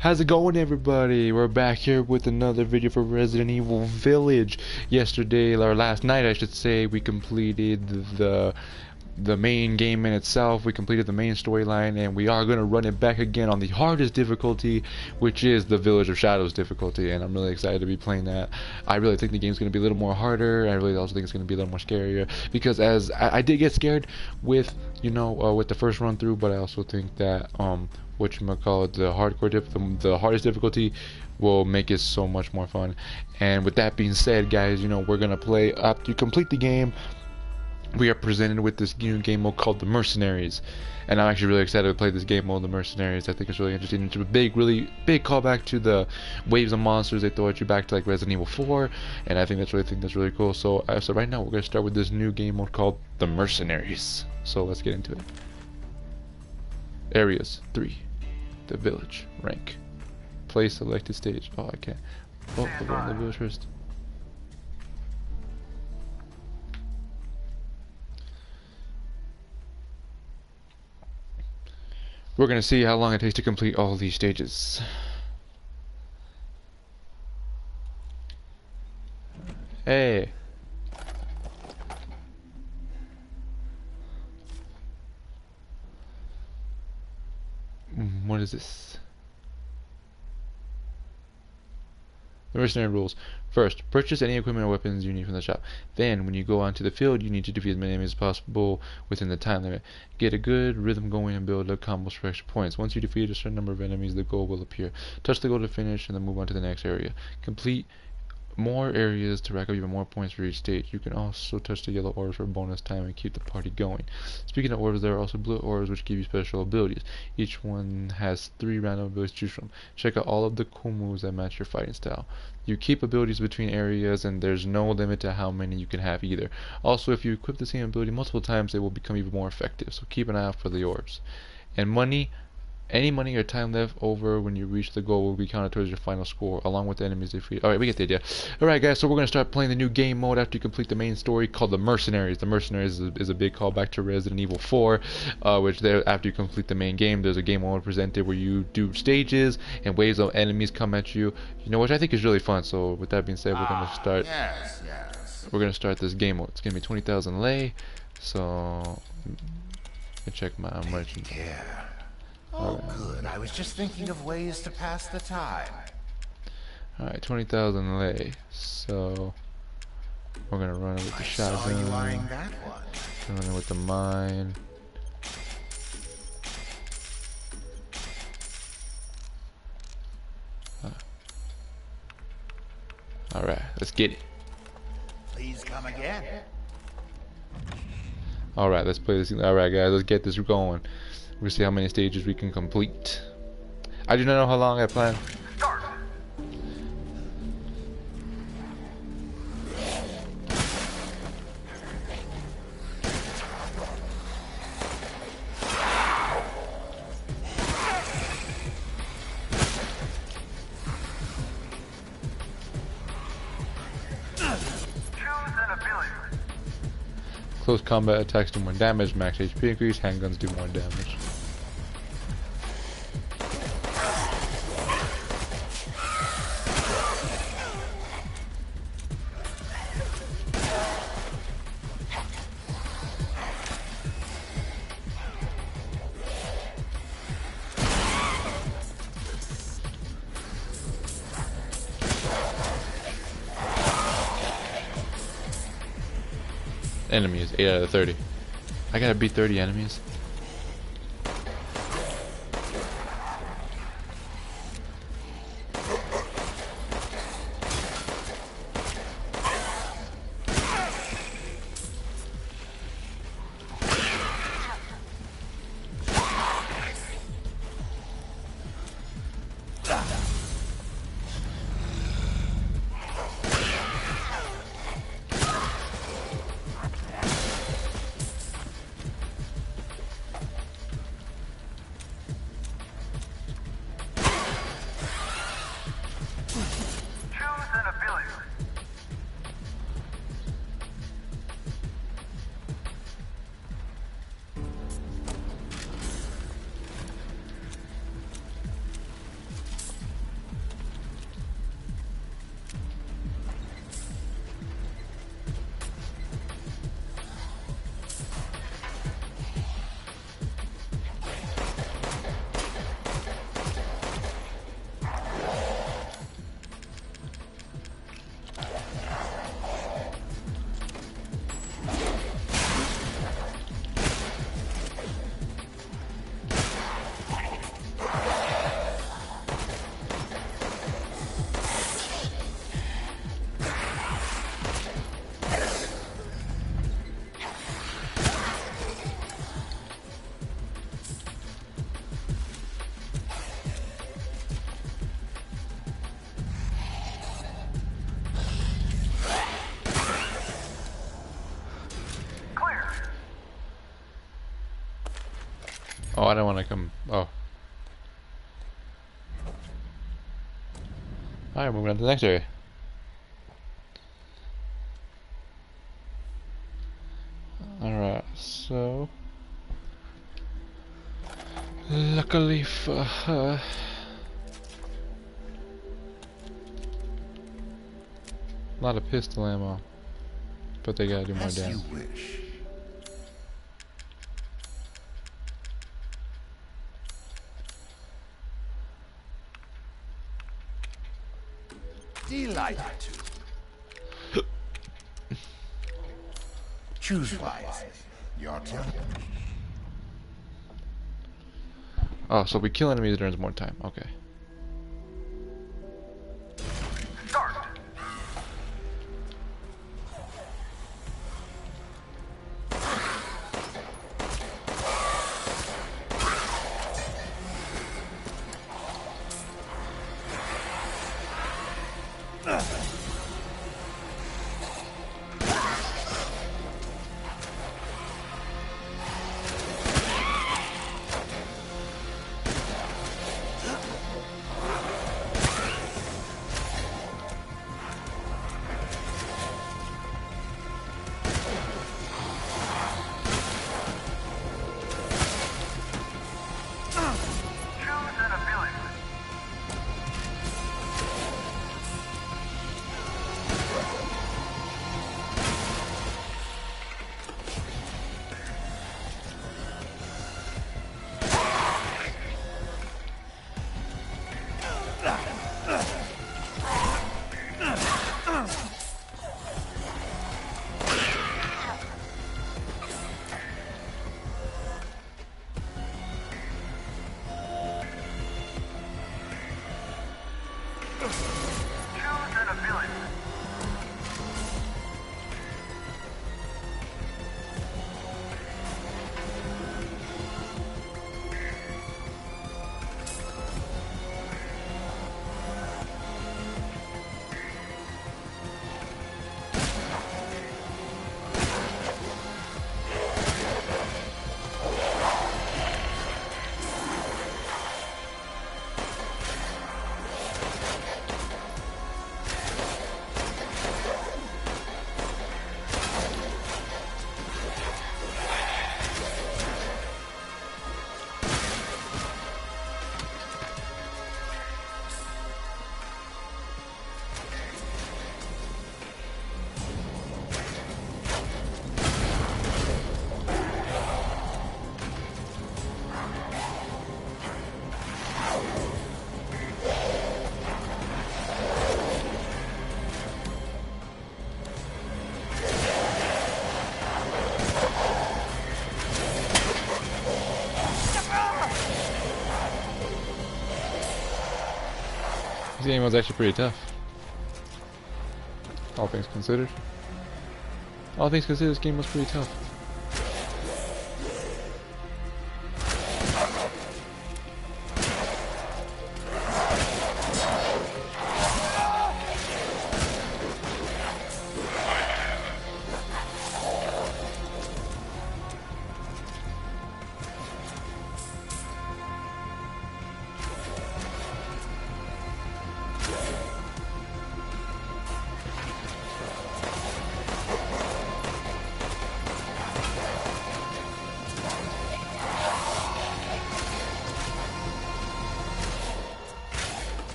How's it going, everybody? We're back here with another video for Resident Evil Village. Yesterday, or last night I should say, we completed the main game in itself. We completed the main storyline, and we are going to run it back again on the hardest difficulty, which is the Village of Shadows difficulty, and I'm really excited to be playing that. I really think the game's going to be a little more harder. I really also think it's going to be a little more scarier, because as I did get scared with, with the first run through, but I also think that whatchamacallit, the hardest difficulty will make it so much more fun. And with that being said, guys, we're gonna play after you complete the game. We are presented with this new game mode called the Mercenaries, and I'm actually really excited to play this game mode, the Mercenaries. I think it's really interesting. It's a really big callback to the waves of monsters they throw at you back to like Resident Evil 4, and I think that's really cool. So right now we're gonna start with this new game mode called the Mercenaries. So let's get into it. Areas 3. The village. Rank. Play selected stage. Oh, I can't. Oh, we're going to the village first. We're going to see how long it takes to complete all these stages. Hey. What is this? The mercenary rules. First, purchase any equipment or weapons you need from the shop. Then, when you go onto the field, you need to defeat as many enemies as possible within the time limit. Get a good rhythm going and build up combos for extra points. Once you defeat a certain number of enemies, the goal will appear. Touch the goal to finish and then move on to the next area. Complete more areas to rack up even more points for each stage. You can also touch the yellow orbs for bonus time and keep the party going. Speaking of orbs, there are also blue orbs which give you special abilities. Each one has 3 random abilities to choose from. Check out all of the cool moves that match your fighting style. You keep abilities between areas, and there's no limit to how many you can have either. Also, if you equip the same ability multiple times, it will become even more effective, so keep an eye out for the orbs. And money. Any money or time left over when you reach the goal will be counted towards your final score, along with the enemies defeated. Alright, we get the idea. Alright, guys, so we're going to start playing the new game mode after you complete the main story called the Mercenaries. The Mercenaries is a big callback to Resident Evil 4, which there, after you complete the main game, there's a game mode presented where you do stages and waves of enemies come at you, which I think is really fun. So with that being said, we're going to start. We're going to start this game mode. It's going to be 20,000 lei, so let me check my merchant. Oh, good. I was just thinking of ways to pass the time. Alright, 20,000 lei. So we're gonna run it with the shotgun. You eyeing that one. Run it with the mine. Alright, let's get it. Please come again. Alright, let's play this. Alright, guys, let's get this going. We'll see how many stages we can complete. I do not know how long I plan. Start. Close combat attacks do more damage, max HP increase, handguns do more damage. Enemies, 8 out of 30. I gotta beat 30 enemies. Oh, I don't want to come. Oh. Alright, moving on to the next area. Alright, so. Luckily for her. A lot of pistol ammo. But they gotta do more As damage. you wish. Delighted to. Choose wisely. Your turn. Oh, so we kill enemies, it earns more time. Okay. Start. This game was actually pretty tough. All things considered. All things considered, this game was pretty tough.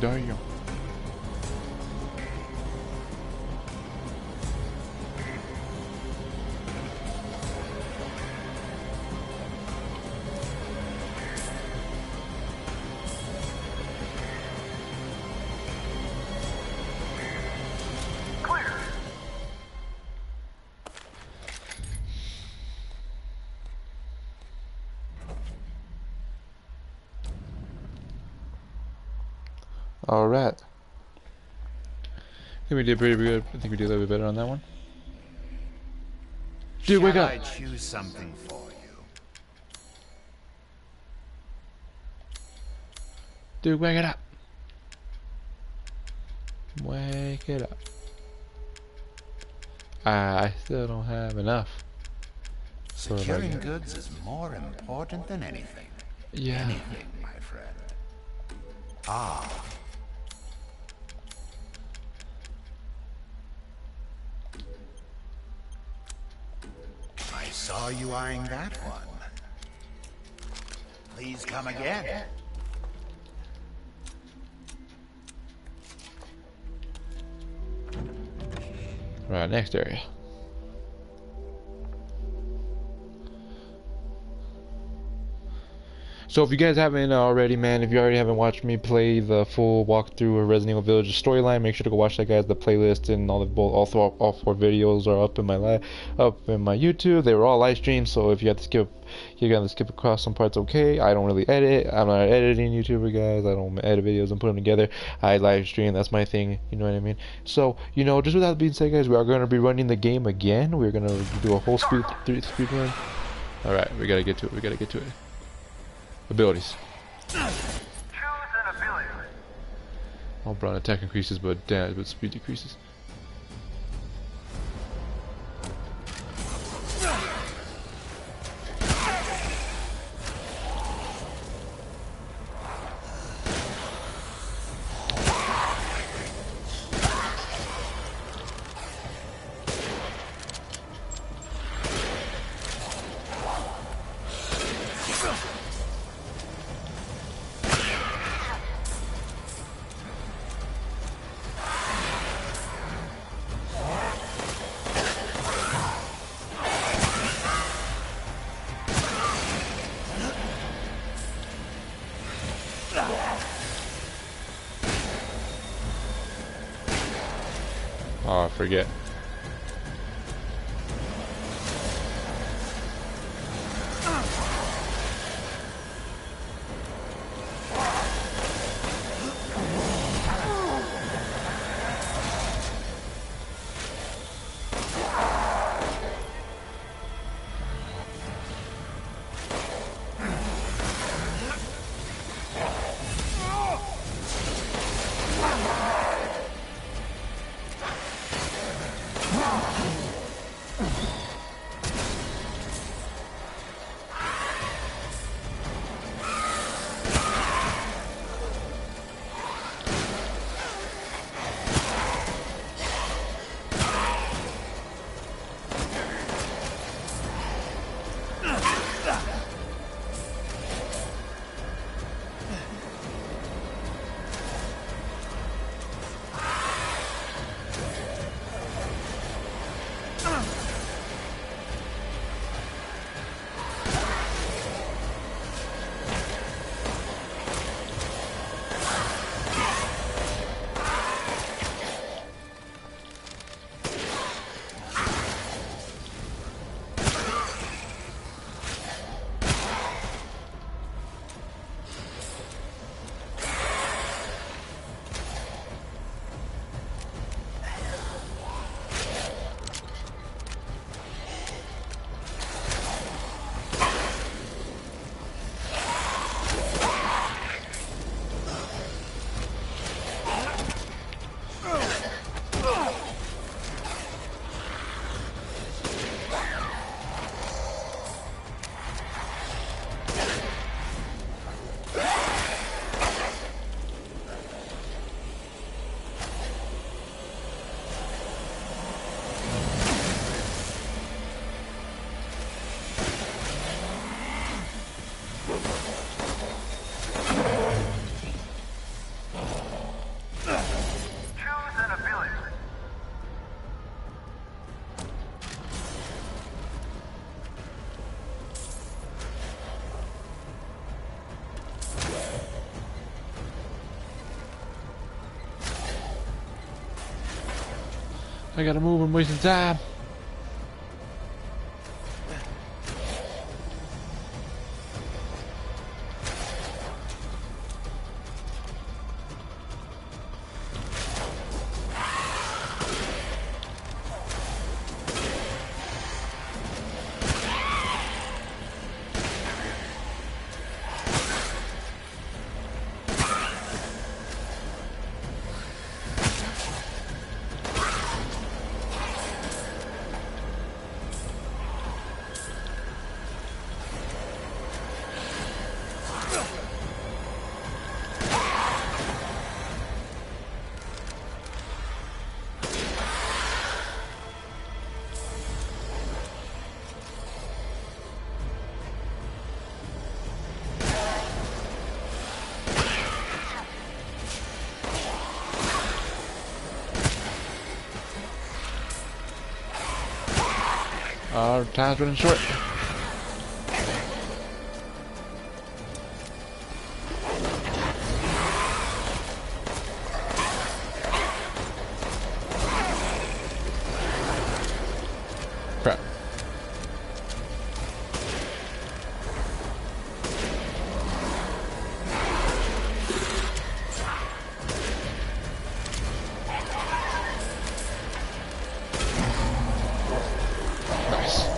Damn. Alright. I think we did pretty good. I think we did a little bit better on that one. Dude, wake up! I choose something for you? Dude, wake it up! Wake it up. I still don't have enough. Securing goods is more important than anything. Yeah. Anything, my friend. Ah. I saw you eyeing that one. Please come again. Right, next area. So if you guys haven't already, man, if you already haven't watched me play the full walkthrough of Resident Evil Village storyline, make sure to go watch that, guys. The playlist and all four videos are up in my YouTube. They were all live streamed, so if you have to skip, you're gonna skip across some parts. Okay, I don't really edit. I'm not an editing YouTuber, guys. I don't edit videos and put them together. I live stream. That's my thing. You know what I mean? So just with that being said, guys, we are gonna be running the game again. We're gonna do a whole speed run. All right, we gotta get to it. Abilities. Choose an ability. All brown attack increases, but speed decreases. Oh, I forget. I gotta move. I'm wasting time. Time's running short. Crap. Nice.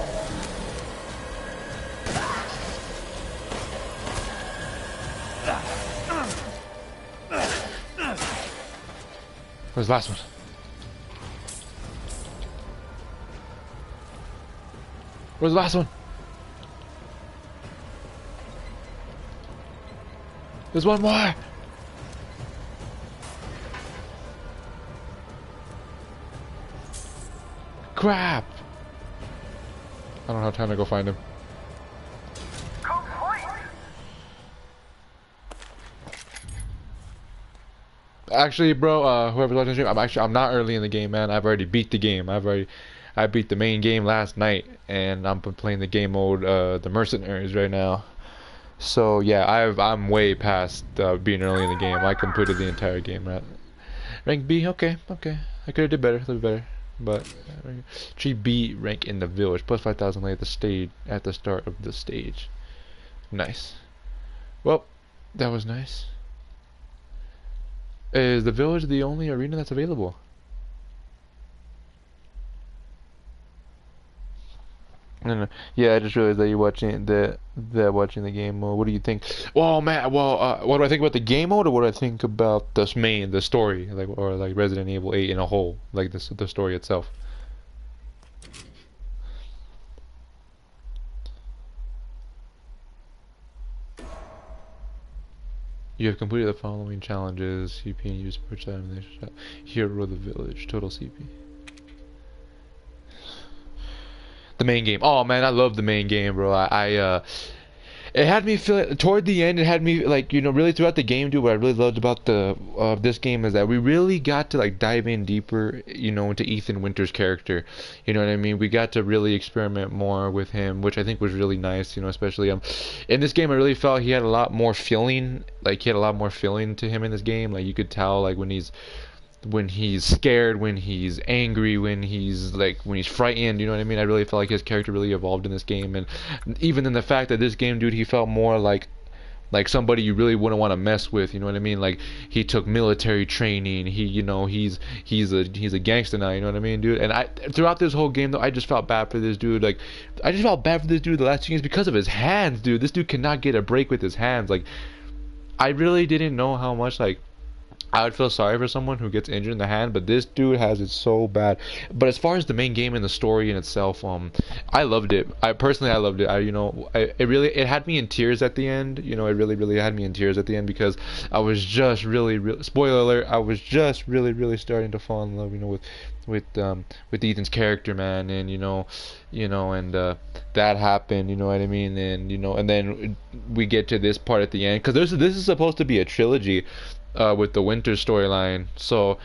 Where's the last one? Where's the last one? There's one more! Crap! I don't have time to go find him. Actually, bro, whoever's watching the stream, I'm not early in the game, man. I've already beat the game. I beat the main game last night, and I'm playing the game mode, the Mercenaries right now. So yeah, I'm way past being early in the game. I completed the entire game, right? Rank B, okay. I could have did better, a little better, but tree B rank in the village plus 5,000 lay at the start of the stage. Nice. Well, that was nice. Is the village the only arena that's available? No. Yeah, I just realized that you're watching watching the game mode. What do you think? Well, man, what do I think about the game mode, or what do I think about the story, like, or like Resident Evil 8 in a whole, like the story itself? You have completed the following challenges: CP and use per time. Hero of the village. Total CP. The main game. Oh man, I love the main game, bro. It had me feel toward the end. It had me like, you know, really throughout the game, dude. What I really loved about this game is that we really got to like dive in deeper, you know, into Ethan Winters' character. You know what I mean? We got to really experiment more with him, which I think was really nice. You know, especially in this game, I really felt he had a lot more feeling. Like he had a lot more feeling to him in this game. Like you could tell, like when he's scared, when he's angry, when he's frightened, you know what I mean? I really felt like his character really evolved in this game, and even in the fact that this game, dude, he felt more like somebody you really wouldn't want to mess with, you know what I mean? Like he took military training, you know, he's a gangster now, you know what I mean, dude? And throughout this whole game though, I just felt bad for this dude. Like I just felt bad for this dude the last 2 games because of his hands, dude. This dude cannot get a break with his hands. Like I really didn't know how much like I would feel sorry for someone who gets injured in the hand, but this dude has it so bad. But as far as the main game and the story in itself, I loved it. I loved it. It had me in tears at the end. You know, it really had me in tears at the end because I was just really spoiler alert. I was just really starting to fall in love, you know, with Ethan's character, man, and that happened, you know what I mean, and and then we get to this part at the end because this is supposed to be a trilogy. With the Winter storyline, so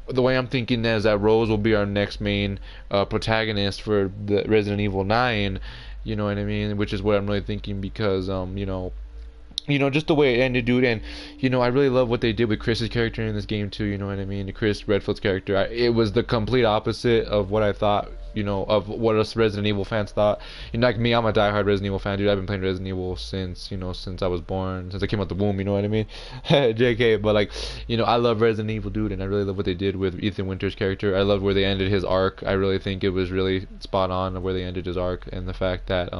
the way I'm thinking is that Rose will be our next main protagonist for the Resident Evil 9, you know what I mean, which is what I'm really thinking because you know, just the way it ended, dude. And you know, I really love what they did with Chris's character in this game too. You know what I mean? Chris Redfield's character, it was the complete opposite of what I thought. You know, of what us Resident Evil fans thought. You know, like me, I'm a diehard Resident Evil fan, dude. I've been playing Resident Evil since, you know, since I was born, since I came out the womb. You know what I mean? JK. But like, you know, I love Resident Evil, dude, and I really love what they did with Ethan Winters' character. I love where they ended his arc. I really think it was really spot on where they ended his arc, and the fact that,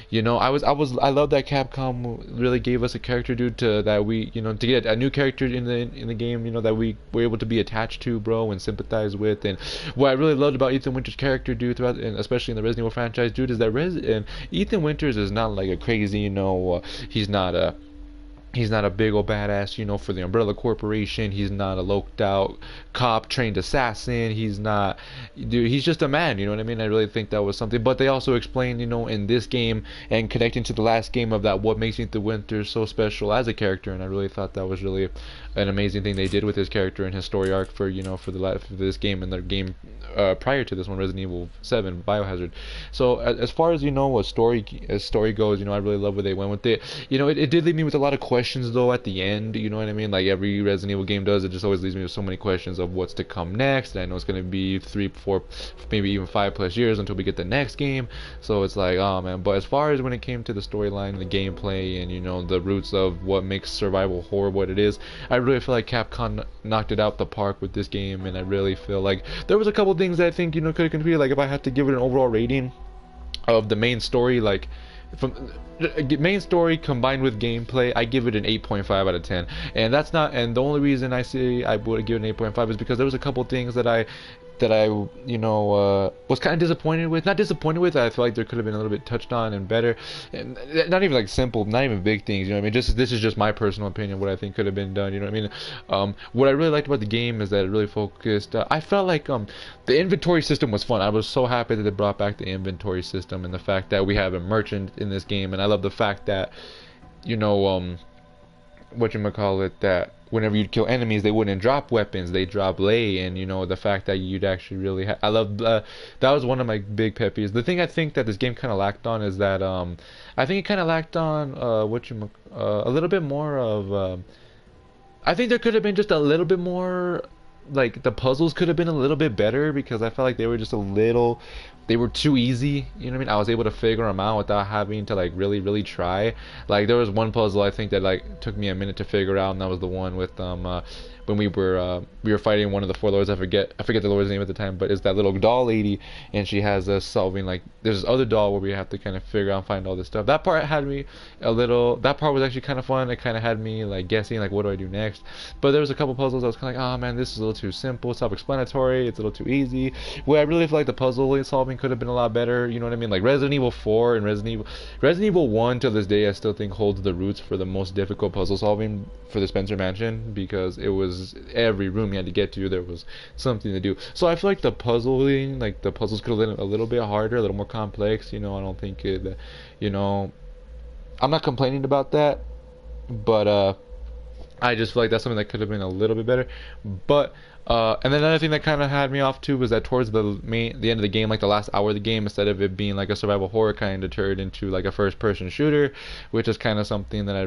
you know, I love that Capcom really gave us a character, dude, to that we, you know, to get a new character in the game, you know, that we were able to be attached to, bro, and sympathize with. And what I really loved about Ethan Winters' character, dude, throughout, and especially in the Resident Evil franchise, dude, is that and Ethan Winters is not like a crazy, you know, he's not a big old badass, you know, for the Umbrella Corporation. He's not a loped out cop trained assassin. He's not, dude, he's just a man, you know what I mean? I really think that was something. But they also explained, you know, in this game and connecting to the last game of that, what makes Ethan Winters so special as a character. And I really thought that was really an amazing thing they did with his character and his story arc for, you know, for the life of this game and their game prior to this one, Resident Evil 7 Biohazard. So as far as, you know, as story goes, you know, I really love where they went with it. You know, it did leave me with a lot of questions though at the end, you know what I mean? Like every Resident Evil game does, it just always leaves me with so many questions of what's to come next. And I know it's going to be 3, 4, maybe even 5+ years until we get the next game. So it's like, oh man. But as far as when it came to the storyline, the gameplay, and, you know, the roots of what makes survival horror what it is, I really feel like Capcom knocked it out the park with this game. And I really feel like there was a couple things that I think, you know, could have competed. Like if I had to give it an overall rating of the main story, like from main story combined with gameplay, I give it an 8.5 out of 10. And that's not, and the only reason I say I would give it an 8.5 is because there was a couple things that I you know, was kind of disappointed with. Not disappointed with, I feel like there could have been a little bit touched on and better. And not even like simple, not even big things, you know what I mean? Just, this is just my personal opinion, what I think could have been done, you know what I mean? What I really liked about the game is that it really focused, I felt like the inventory system was fun. I was so happy that they brought back the inventory system, and the fact that we have a merchant in this game. And I love the fact that, you know, whatchamacallit, that whenever you'd kill enemies, they wouldn't drop weapons, they drop lay. And, you know, the fact that you'd actually really I love that was one of my big pet peeves. The thing I think that this game kind of lacked on is that I think it kind of lacked on a little bit more of I think there could have been just a little bit more, like the puzzles could have been a little bit better, because I felt like they were just a little, they were too easy, you know what I mean? I was able to figure them out without having to like really try. Like there was one puzzle I think that like took me a minute to figure out, and that was the one with when we were fighting one of the four lords. I forget the lord's name at the time, but it's that little doll lady, and she has us solving, like there's this other doll where we have to kind of figure out and find all this stuff. That part had me that part was actually kind of fun. It kind of had me like guessing, like what do I do next? But there was a couple puzzles I was kind of like, oh man, this is a little too simple, self-explanatory, it's a little too easy. Where I really feel like the puzzle solving could have been a lot better, you know what I mean? Like Resident Evil 4 and Resident Evil 1 to this day I still think holds the roots for the most difficult puzzle solving for the Spencer Mansion, because it was every room you had to get to, there was something to do. So I feel like the puzzling, like the puzzles could have been a little bit harder, a little more complex, you know. I don't think it, you know, I'm not complaining about that, but I just feel like that's something that could have been a little bit better. But and then another thing that kind of had me off too was that towards the end of the game, like the last hour of the game, instead of it being like a survival horror, kind of turned into like a first-person shooter, which is kind of something that I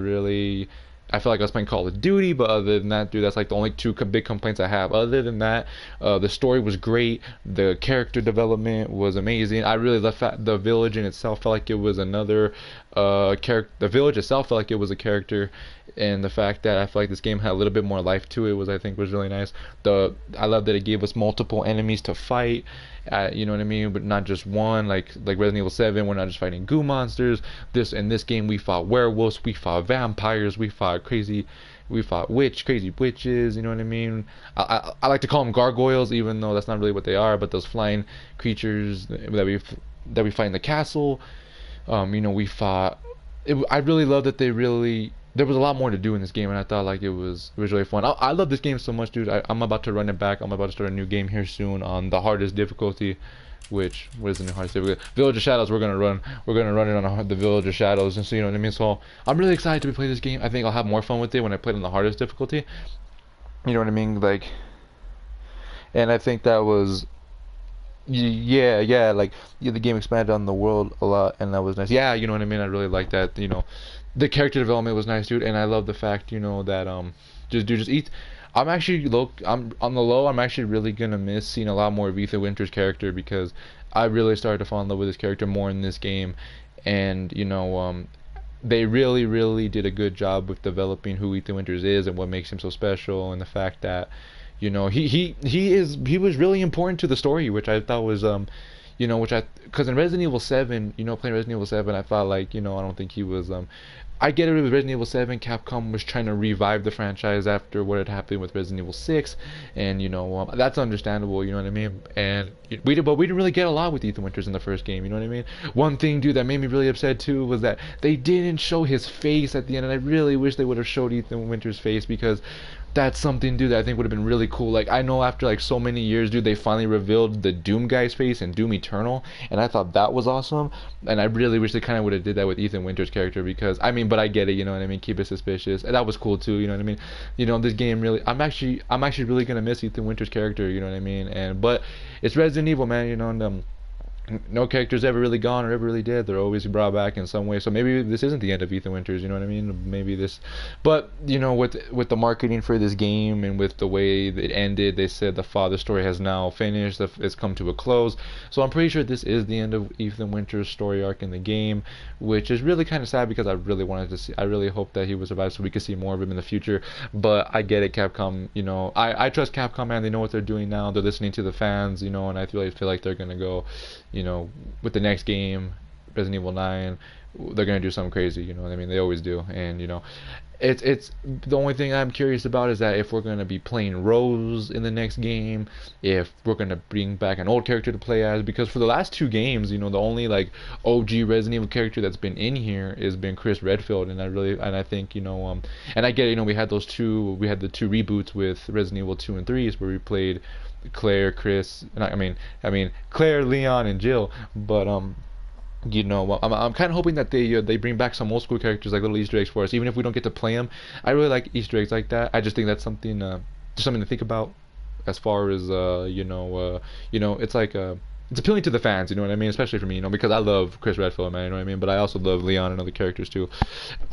feel like I was playing Call of Duty. But other than that, dude, that's like the only two big complaints I have. Other than that, the story was great. The character development was amazing. I really left the village in itself felt like it was another character. The village itself felt like it was a character, and the fact that I feel like this game had a little bit more life to it I think was really nice. I love that it gave us multiple enemies to fight. You know what I mean? But not just one, like Resident Evil 7, we're not just fighting goo monsters. In this game, we fought werewolves, we fought vampires, we fought crazy witches, you know what I mean? I like to call them gargoyles, even though that's not really what they are, but those flying creatures that we fight in the castle. You know, we fought. I really love that there was a lot more to do in this game, and I thought like it was really fun. I love this game so much, dude. I'm about to run it back. I'm about to start a new game here soon on the hardest difficulty. What is the new hardest difficulty? Village of Shadows. We're gonna run it on the Village of Shadows, and so you know what I mean. So I'm really excited to play this game. I think I'll have more fun with it when I play it on the hardest difficulty. You know what I mean? Like, and I think that was. Yeah, like yeah, the game expanded on the world a lot, and that was nice. Yeah, you know what I mean. I really like that. The character development was nice, dude, and I love the fact, that just eat. I'm actually low. I'm on the low. I'm actually really gonna miss seeing a lot more of Ethan Winters' character because I really started to fall in love with his character more in this game, and they really, really did a good job with developing who Ethan Winters is and what makes him so special, and the fact that he was really important to the story, which I thought was which I because in Resident Evil 7, playing Resident Evil 7, I thought like I don't think he was I get it with Resident Evil 7. Capcom was trying to revive the franchise after what had happened with Resident Evil 6, and that's understandable. You know what I mean? And but we didn't really get a lot with Ethan Winters in the first game. You know what I mean? One thing, dude, that made me really upset too was that they didn't show his face at the end, and I really wish they would have showed Ethan Winters' face because that's something, dude, that I think would have been really cool. Like, I know after like so many years, dude, they finally revealed the Doom guy's face in Doom Eternal, and I thought that was awesome. And I really wish they kind of would have did that with Ethan Winters' character because I mean, but I get it, you know what I mean? Keep it suspicious, and that was cool too, you know what I mean? This game really, I'm actually really gonna miss Ethan Winters' character, you know what I mean? And but it's Resident Evil, man, and no character's ever really gone or ever really dead. They're always brought back in some way. So maybe this isn't the end of Ethan Winters. You know what I mean? Maybe this, but with the marketing for this game and with the way it ended, they said the father story has now finished. It's come to a close. So I'm pretty sure this is the end of Ethan Winters' story arc in the game, which is really kind of sad because I really wanted to see. I really hope that he would survive so we could see more of him in the future. But I get it, Capcom. I trust Capcom, man. They know what they're doing now. They're listening to the fans. And I really feel like they're gonna go with the next game, Resident Evil 9, they're gonna do something crazy. You know what I mean? They always do, and it's the only thing I'm curious about is that if we're gonna be playing Rose in the next game, if we're gonna bring back an old character to play as, because for the last two games, the only like OG Resident Evil character that's been in here has been Chris Redfield, and I think and I get it, we had the two reboots with Resident Evil 2 and 3 where we played Claire, Chris, I mean Claire, Leon, and Jill, but I'm kind of hoping that they bring back some old school characters like little Easter eggs for us, even if we don't get to play them. I really like Easter eggs like that. I just think that's something just something to think about as far as it's like it's appealing to the fans, you know what I mean? Especially for me, because I love Chris Redfield, man, you know what I mean? But I also love Leon and other characters too.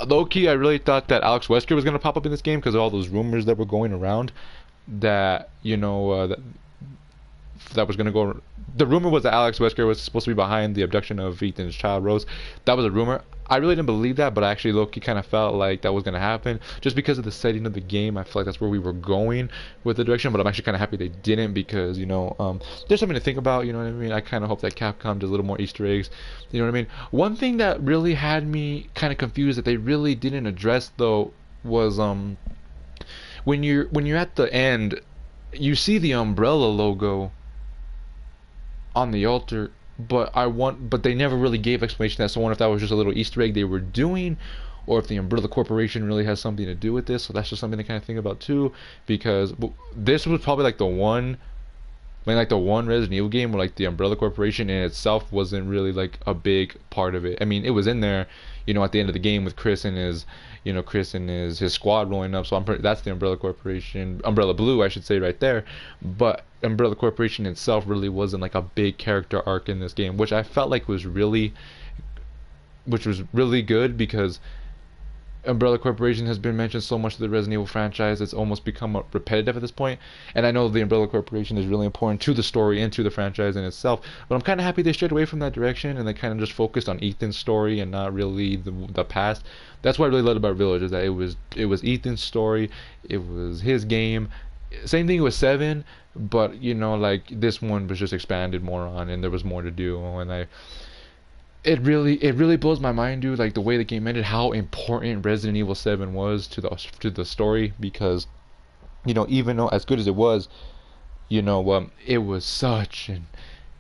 Low key, I really thought that Alex Wesker was gonna pop up in this game because of all those rumors that were going around that that was going to go. The rumor was that Alex Wesker was supposed to be behind the abduction of Ethan's child, Rose. That was a rumor. I really didn't believe that, but actually, low-key kind of felt like that was going to happen. Just because of the setting of the game, I feel like that's where we were going with the direction, but I'm actually kind of happy they didn't because, there's something to think about, you know what I mean? I kind of hope that Capcom does a little more Easter eggs, you know what I mean? One thing that really had me kind of confused that they really didn't address, though, was when you're at the end, you see the Umbrella logo on the altar, but they never really gave explanation to that. So I wonder if that was just a little Easter egg they were doing, or if the Umbrella Corporation really has something to do with this. So that's just something to kind of think about too, because this was probably like the one Resident Evil game where like the Umbrella Corporation in itself wasn't really like a big part of it. I mean, it was in there, at the end of the game with Chris and his squad rolling up. So that's the Umbrella Corporation, Umbrella Blue, I should say, right there. But Umbrella Corporation itself really wasn't like a big character arc in this game, which I felt like was really good because Umbrella Corporation has been mentioned so much to the Resident Evil franchise, it's almost become repetitive at this point. And I know the Umbrella Corporation is really important to the story and to the franchise in itself, but I'm kind of happy they strayed away from that direction and they kind of just focused on Ethan's story and not really the past. That's what I really loved about Village, is that it was Ethan's story, it was his game. Same thing with 7, but like this one was just expanded more on and there was more to do, and it really blows my mind, dude, like the way the game ended, how important Resident Evil 7 was to the story, because even though as good as it was, it was such an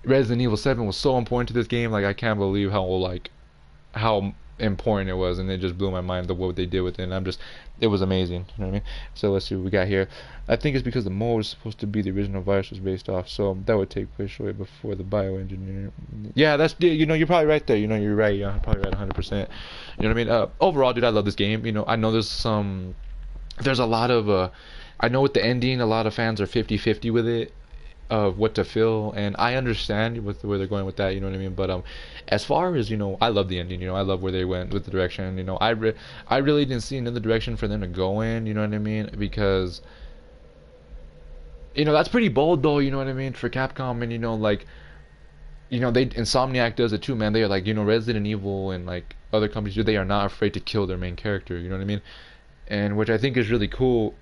Resident Evil 7 was so important to this game. Like I can't believe how important it was, and it just blew my mind what they did with it. And it was amazing, you know what I mean? So let's see what we got here. I think it's because the mode was supposed to be the original virus was based off, so that would take place shortly before the bioengineering. Yeah, that's you're probably right there. You're right. You're probably right 100%. You know what I mean? Overall, dude, I love this game. I know there's a lot of I know with the ending, a lot of fans are 50-50 with it. of what to feel, and I understand with where they're going with that, you know what I mean. But as far as I love the ending. I love where they went with the direction. I really didn't see another direction for them to go in. You know what I mean? Because that's pretty bold though. You know what I mean for Capcom, and like they Insomniac does it too, man. They are like Resident Evil and like other companies do. They are not afraid to kill their main character. You know what I mean? And which I think is really cool,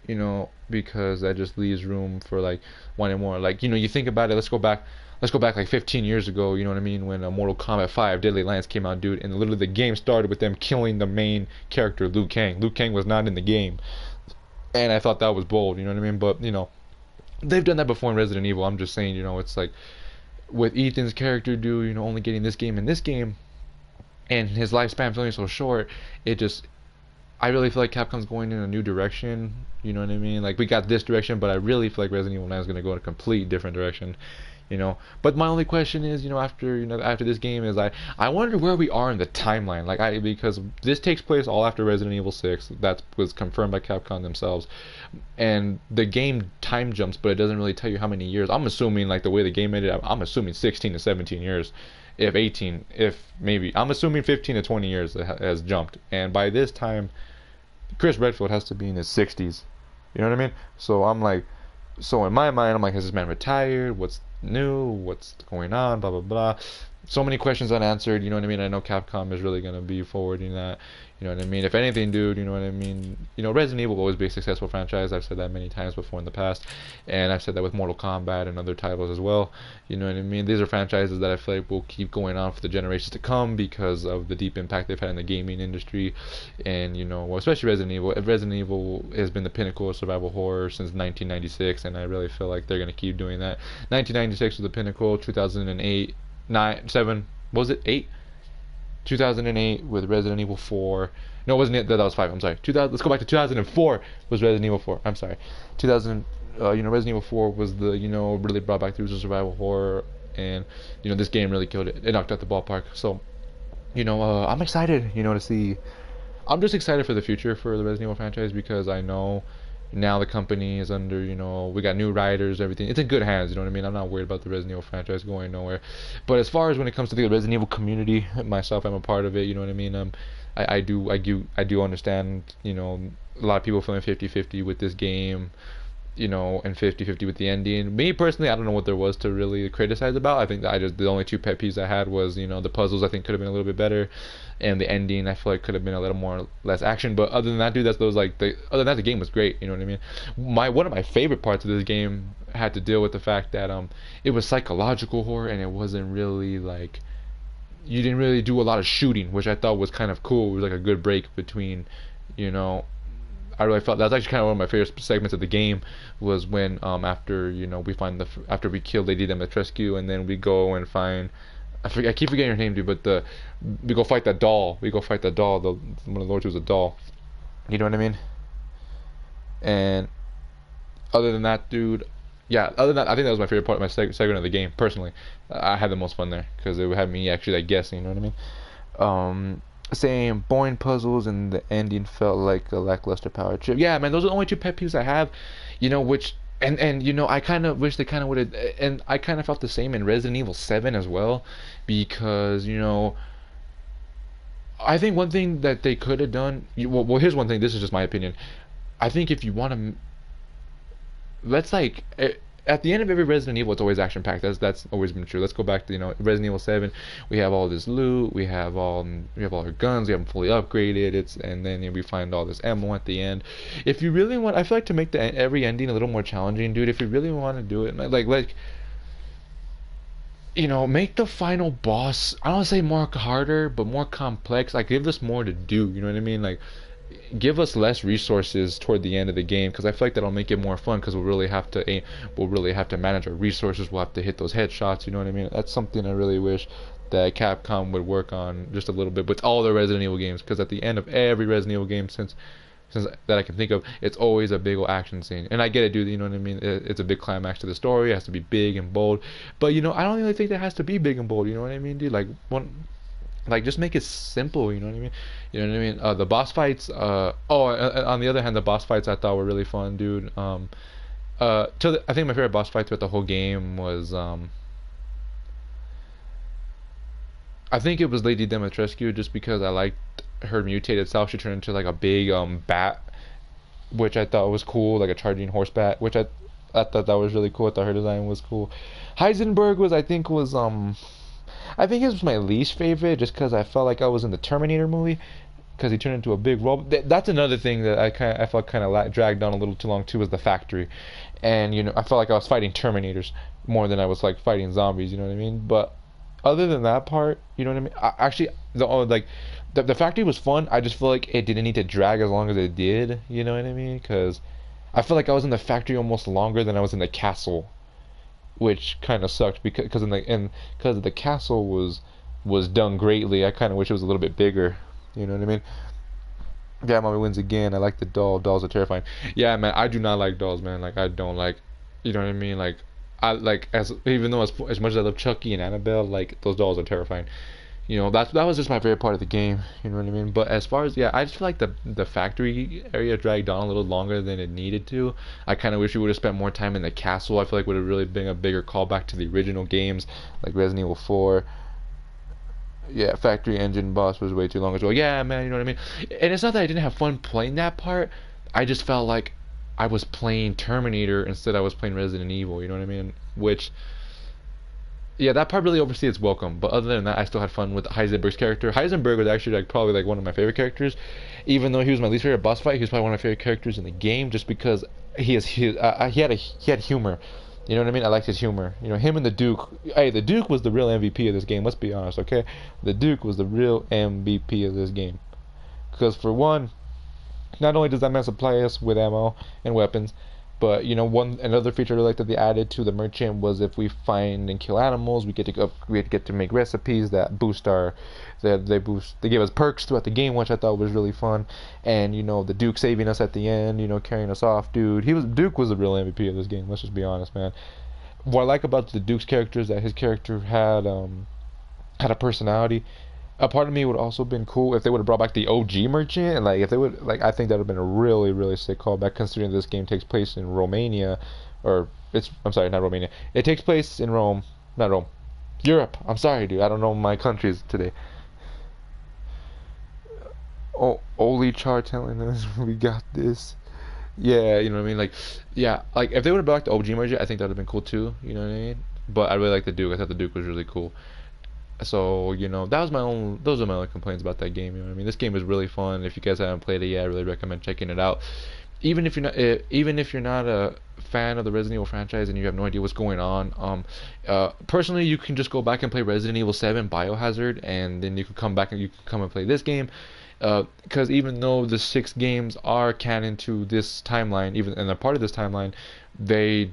because that just leaves room for like wanting more. Like you think about it. Let's go back like 15 years ago. You know what I mean? When Mortal Kombat 5 Deadly Alliance came out, dude, and literally the game started with them killing the main character, Liu Kang. Liu Kang was not in the game, and I thought that was bold. You know what I mean? But they've done that before in Resident Evil. I'm just saying, it's like with Ethan's character, dude, only getting this game and this game, and his lifespan feeling so short, it just I really feel like Capcom's going in a new direction. You know what I mean? Like we got this direction, but I really feel like Resident Evil 9 is going to go in a complete different direction. But my only question is, after this game is I wonder where we are in the timeline. Because this takes place all after Resident Evil 6. That was confirmed by Capcom themselves, and the game time jumps, but it doesn't really tell you how many years. I'm assuming like the way the game ended, I'm assuming 16 to 17 years. If 18, if maybe I'm assuming 15 to 20 years has jumped, and by this time Chris Redfield has to be in his 60s. You know what I mean? So I'm like, so in my mind, I'm like, has this man retired? What's new? What's going on? Blah blah blah. So many questions unanswered. You know what I mean? I know Capcom is really gonna be forwarding that. You know what I mean? If anything, dude, you know what I mean? Resident Evil will always be a successful franchise. I've said that many times before in the past, and I've said that with Mortal Kombat and other titles as well. You know what I mean? These are franchises that I feel like will keep going on for the generations to come because of the deep impact they've had in the gaming industry, and well, especially Resident Evil. Resident Evil has been the pinnacle of survival horror since 1996, and I really feel like they're gonna keep doing that. 1996 was the pinnacle. 2008, 9, 7, what was it? 8. 2008 with Resident Evil 4. No, it wasn't it. That was 5. I'm sorry. 2000. Let's go back to 2004 was Resident Evil 4. I'm sorry. 2000. Resident Evil 4 was the really brought back through the survival horror, and this game really killed it. It knocked out the ballpark. So I'm excited. To see. I'm just excited for the future for the Resident Evil franchise because I know now the company is under, we got new writers, everything. It's in good hands, you know what I mean? I'm not worried about the Resident Evil franchise going nowhere. But as far as when it comes to the Resident Evil community, myself, I'm a part of it, you know what I mean? I do understand, a lot of people feeling 50-50 with this game, and 50-50 with the ending. Me personally, I don't know what there was to really criticize about. I think that the only two pet peeves I had was, the puzzles I think could have been a little bit better, and the ending I feel like could have been a little more less action. But other than that, dude, other than that, the game was great. You know what I mean? One of my favorite parts of this game had to deal with the fact that it was psychological horror, and it wasn't really like you didn't really do a lot of shooting, which I thought was kind of cool. It was like a good break between, I really felt that's actually kind of one of my favorite segments of the game was when after we find after we kill Lady Dimitrescu, and then we go and find I keep forgetting her name, dude, but we go fight that doll. We go fight that doll. One of the lords was a doll. You know what I mean? And other than that, dude, yeah. Other than that, I think that was my favorite part of my segment of the game. Personally, I had the most fun there because it would have me actually like guessing. You know what I mean? Saying boring puzzles and the ending felt like a lackluster power trip. Yeah, man, those are the only two pet peeves I have. Which and I kind of wish they kind of would have, and I kind of felt the same in Resident Evil 7 as well, because I think one thing that they could have done. Well, here's one thing. This is just my opinion. I think if you want to, let's like. At the end of every Resident Evil, it's always action packed. That's always been true. Let's go back to Resident Evil 7. We have all this loot. We have all our guns. We have them fully upgraded. And then we find all this ammo at the end. If you really want, I feel like to make every ending a little more challenging, dude. If you really want to do it, make the final boss. I don't want to say more harder, but more complex. Like give us more to do. You know what I mean? Like give us less resources toward the end of the game, because I feel like that'll make it more fun, because we'll really have to manage our resources. We'll have to hit those headshots, you know what I mean? That's something I really wish that Capcom would work on just a little bit with all the Resident Evil games, because at the end of every Resident Evil game since that I can think of, it's always a big old action scene. And I get it, dude, you know what I mean? It's a big climax to the story. It has to be big and bold, but I don't really think that has to be big and bold, you know what I mean, dude? Just make it simple, you know what I mean? You know what I mean? The boss fights. On the other hand, the boss fights I thought were really fun, dude. I think my favorite boss fight throughout the whole game was I think it was Lady Dimitrescu, just because I liked her mutated self. She turned into like a big bat, which I thought was cool, like a charging horse bat, which I thought that was really cool. I thought her design was cool. Heisenberg was I think it was my least favorite, just because I felt like I was in the Terminator movie, because he turned into a big robot. That's another thing that I felt kind of dragged on a little too long too, was the factory, and I felt like I was fighting Terminators more than I was like fighting zombies. You know what I mean? But other than that part, you know what I mean. Actually, the factory was fun. I just feel like it didn't need to drag as long as it did. You know what I mean? Because I feel like I was in the factory almost longer than I was in the castle, which kind of sucked because the castle was done greatly. I kind of wish it was a little bit bigger. You know what I mean? Yeah, mommy wins again. I like the doll. Dolls are terrifying. Yeah, man, I do not like dolls, man. Like I don't like, you know what I mean? Like I like as even though as much as I love Chucky and Annabelle, like those dolls are terrifying. That was just my favorite part of the game. You know what I mean? But as far as, yeah, I just feel like the factory area dragged on a little longer than it needed to. I kind of wish we would have spent more time in the castle. I feel like would have really been a bigger callback to the original games, like Resident Evil 4. Yeah, factory engine boss was way too long as well. Yeah, man, you know what I mean? And it's not that I didn't have fun playing that part. I just felt like I was playing Terminator instead I was playing Resident Evil, you know what I mean? Which, yeah, that part really overstayed its welcome. But other than that, I still had fun with Heisenberg's character. Heisenberg was actually like probably like one of my favorite characters, even though he was my least favorite boss fight. He was probably one of my favorite characters in the game, just because he had humor. You know what I mean? I liked his humor. Him and the Duke. Hey, the Duke was the real MVP of this game. Let's be honest, okay? The Duke was the real MVP of this game. Because for one, not only does that man supply us with ammo and weapons, but another feature I like that they added to the merchant was if we find and kill animals, we get to make recipes that boost they give us perks throughout the game, which I thought was really fun. And the Duke saving us at the end, carrying us off, dude. Duke was the real MVP of this game. Let's just be honest, man. What I like about the Duke's character is that his character had a personality. A part of me would also been cool if they would have brought back the OG merchant, and like if they would, like, I think that would have been a really really sick callback, considering this game takes place in Romania, or I'm sorry, not Romania. It takes place in Rome, not Rome, Europe. I'm sorry, dude. I don't know my countries today. Oh, Oli Char telling us we got this. Yeah, you know what I mean. Like, yeah, like if they would have brought back the OG merchant, I think that would have been cool too. You know what I mean? But I really like the Duke. I thought the Duke was really cool. So those are my only complaints about that game. You know what I mean? This game is really fun. If you guys haven't played it yet, I really recommend checking it out. Even if you're not a fan of the Resident Evil franchise and you have no idea what's going on, personally, you can just go back and play Resident Evil 7 Biohazard, and then you can come back and you can come and play this game. Because even though the 6 games are canon to this timeline, even and they're part of this timeline, they're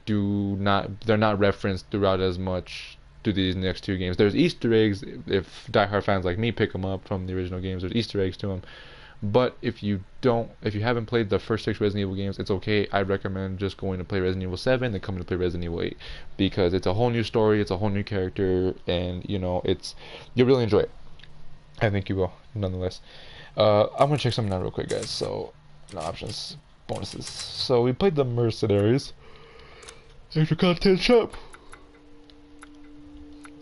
not referenced throughout as much to these next 2 games. There's Easter eggs if diehard fans like me pick them up from the original games. There's Easter eggs to them. But if you haven't played the first 6 Resident Evil games, it's okay. I recommend just going to play Resident Evil 7, then coming to play Resident Evil 8, because it's a whole new story, it's a whole new character, and you'll really enjoy it. I think you will, nonetheless. I'm gonna check something out real quick, guys. So, no options, bonuses. So we played the Mercenaries. Extra content shop.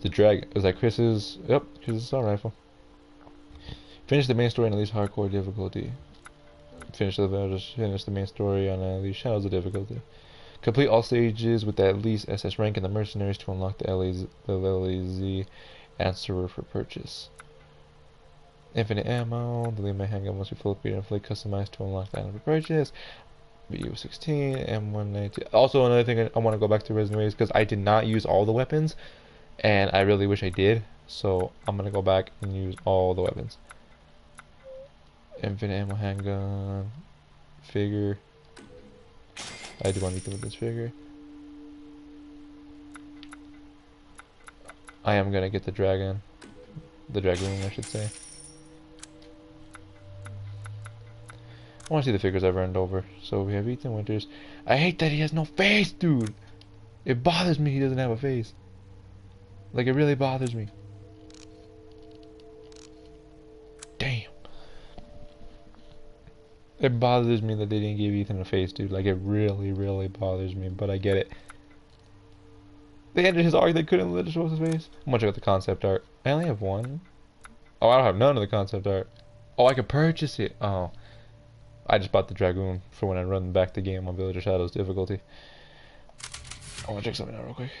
The Dragon. Was that Chris's? Yep, Chris's assault rifle. Finish the main story on at least hardcore difficulty. Finish the main story on at least shadows of difficulty. Complete all stages with at least SS rank in the Mercenaries to unlock the LAZ answerer for purchase. Infinite ammo. The Lima handgun must be fully and fully customized to unlock the item for purchase. BU16, M190. Also, another thing I want to go back to Resident Evil is because I did not use all the weapons, and I really wish I did. So I'm gonna go back and use all the weapons. Infinite ammo handgun figure. I do want to get with this figure. I am gonna get the dragoon, I should say. I want to see the figures I've earned over. So we have Ethan Winters. I hate that he has no face, dude. It bothers me he doesn't have a face. Like, it really bothers me. Damn. It bothers me that they didn't give Ethan a face, dude. Like, it really, really bothers me, but I get it. They ended his arc, they couldn't let us show his face. I'm gonna check out the concept art. I only have one. Oh, I don't have none of the concept art. Oh, I could purchase it. Oh. I just bought the Dragoon for when I run back the game on Village of Shadows difficulty. I wanna check something out real quick.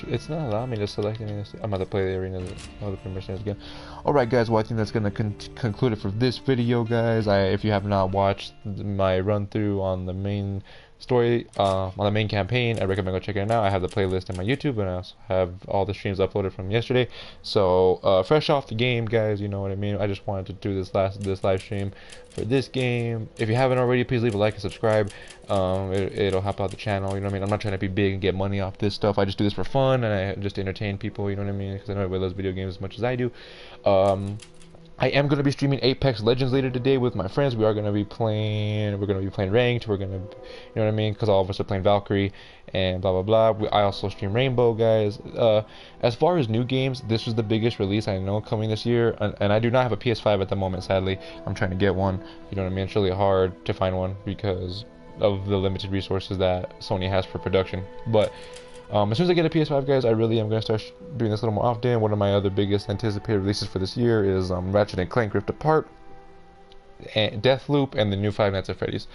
It's not allowing me to select any of this. I'm about to play the arena. I'm about to play Mercenaries again. Alright guys, well I think that's going to conclude it for this video, guys. If you have not watched my run through on the main story, on the main campaign, I recommend go check it out. I have the playlist in my YouTube, and I also have all the streams uploaded from yesterday. So fresh off the game, guys, you know what I mean. I just wanted to do this live stream for this game. If you haven't already, please leave a like and subscribe. It'll help out the channel, you know what I mean. I'm not trying to be big and get money off this stuff. I just do this for fun, and I just entertain people, you know what I mean, because I know everybody loves video games as much as I do. I am going to be streaming Apex Legends later today with my friends. We're going to be playing ranked. We're going to, you know what I mean, because all of us are playing Valkyrie and blah blah blah. I also stream Rainbow, guys. As far as new games, this was the biggest release I know coming this year, and I do not have a PS5 at the moment, sadly. I'm trying to get one, you know what I mean. It's really hard to find one because of the limited resources that Sony has for production. But as soon as I get a PS5, guys, I really am going to start doing this a little more often. One of my other biggest anticipated releases for this year is Ratchet & Clank Rift Apart, and Deathloop, and the new Five Nights at Freddy's.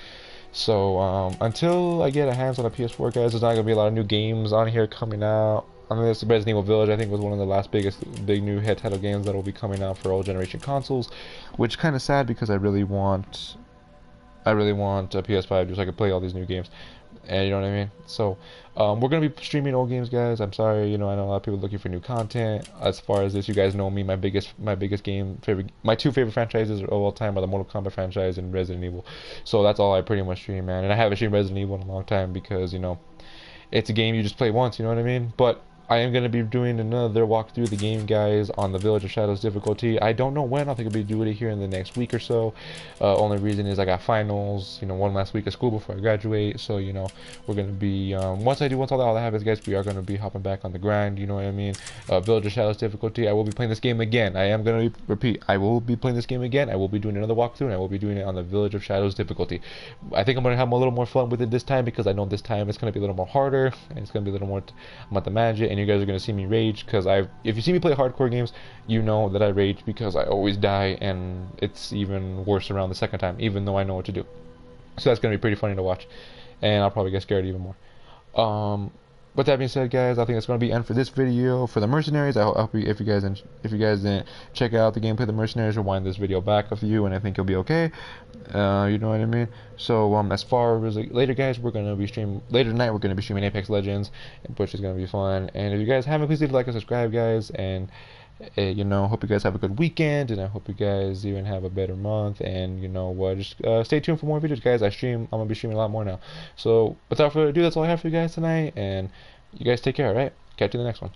So until I get a hands on a PS4, guys, there's not going to be a lot of new games on here coming out. I mean, this Resident Evil Village, I think, was one of the last big new hit title games that will be coming out for old generation consoles, which kind of sad because I really want a PS5 just so I can play all these new games. And you know what I mean? So we're gonna be streaming old games, guys. I'm sorry, you know, I know a lot of people looking for new content. As far as this, you guys know me, my two favorite franchises of all time are the Mortal Kombat franchise and Resident Evil. So that's all I pretty much stream, man. And I haven't streamed Resident Evil in a long time because, you know, it's a game you just play once, you know what I mean? But I am going to be doing another walkthrough of the game, guys, on the Village of Shadows difficulty. I don't know when. I think I'll be doing it here in the next week or so. Only reason is I got finals, you know, one last week of school before I graduate. So, you know, we're going to be, once all that happens, guys, we are going to be hopping back on the grind, you know what I mean? Village of Shadows difficulty. I will be playing this game again. I am going to repeat. I will be playing this game again. I will be doing another walkthrough, and I will be doing it on the Village of Shadows difficulty. I think I'm going to have a little more fun with it this time because I know this time it's going to be a little more harder, and it's going to be a little more, I'm about to manage it, and you guys are going to see me rage because if you see me play hardcore games, you know that I rage because I always die, and it's even worse around the second time, even though I know what to do. So that's gonna be pretty funny to watch, and I'll probably get scared even more. With that being said, guys, I think that's going to be the end for this video for the Mercenaries. I hope if you guys didn't check out the gameplay of the Mercenaries, rewind this video back a few, and I think you'll be okay. You know what I mean? So as far as later, guys, later tonight we're going to be streaming Apex Legends, which is going to be fun. And if you guys haven't, please leave a like and subscribe, guys. And you know, hope you guys have a good weekend, and I hope you guys even have a better month. And you know what, just stay tuned for more videos, guys. I'm gonna be streaming a lot more now. So without further ado, that's all I have for you guys tonight, and you guys take care. All right, catch you in the next one.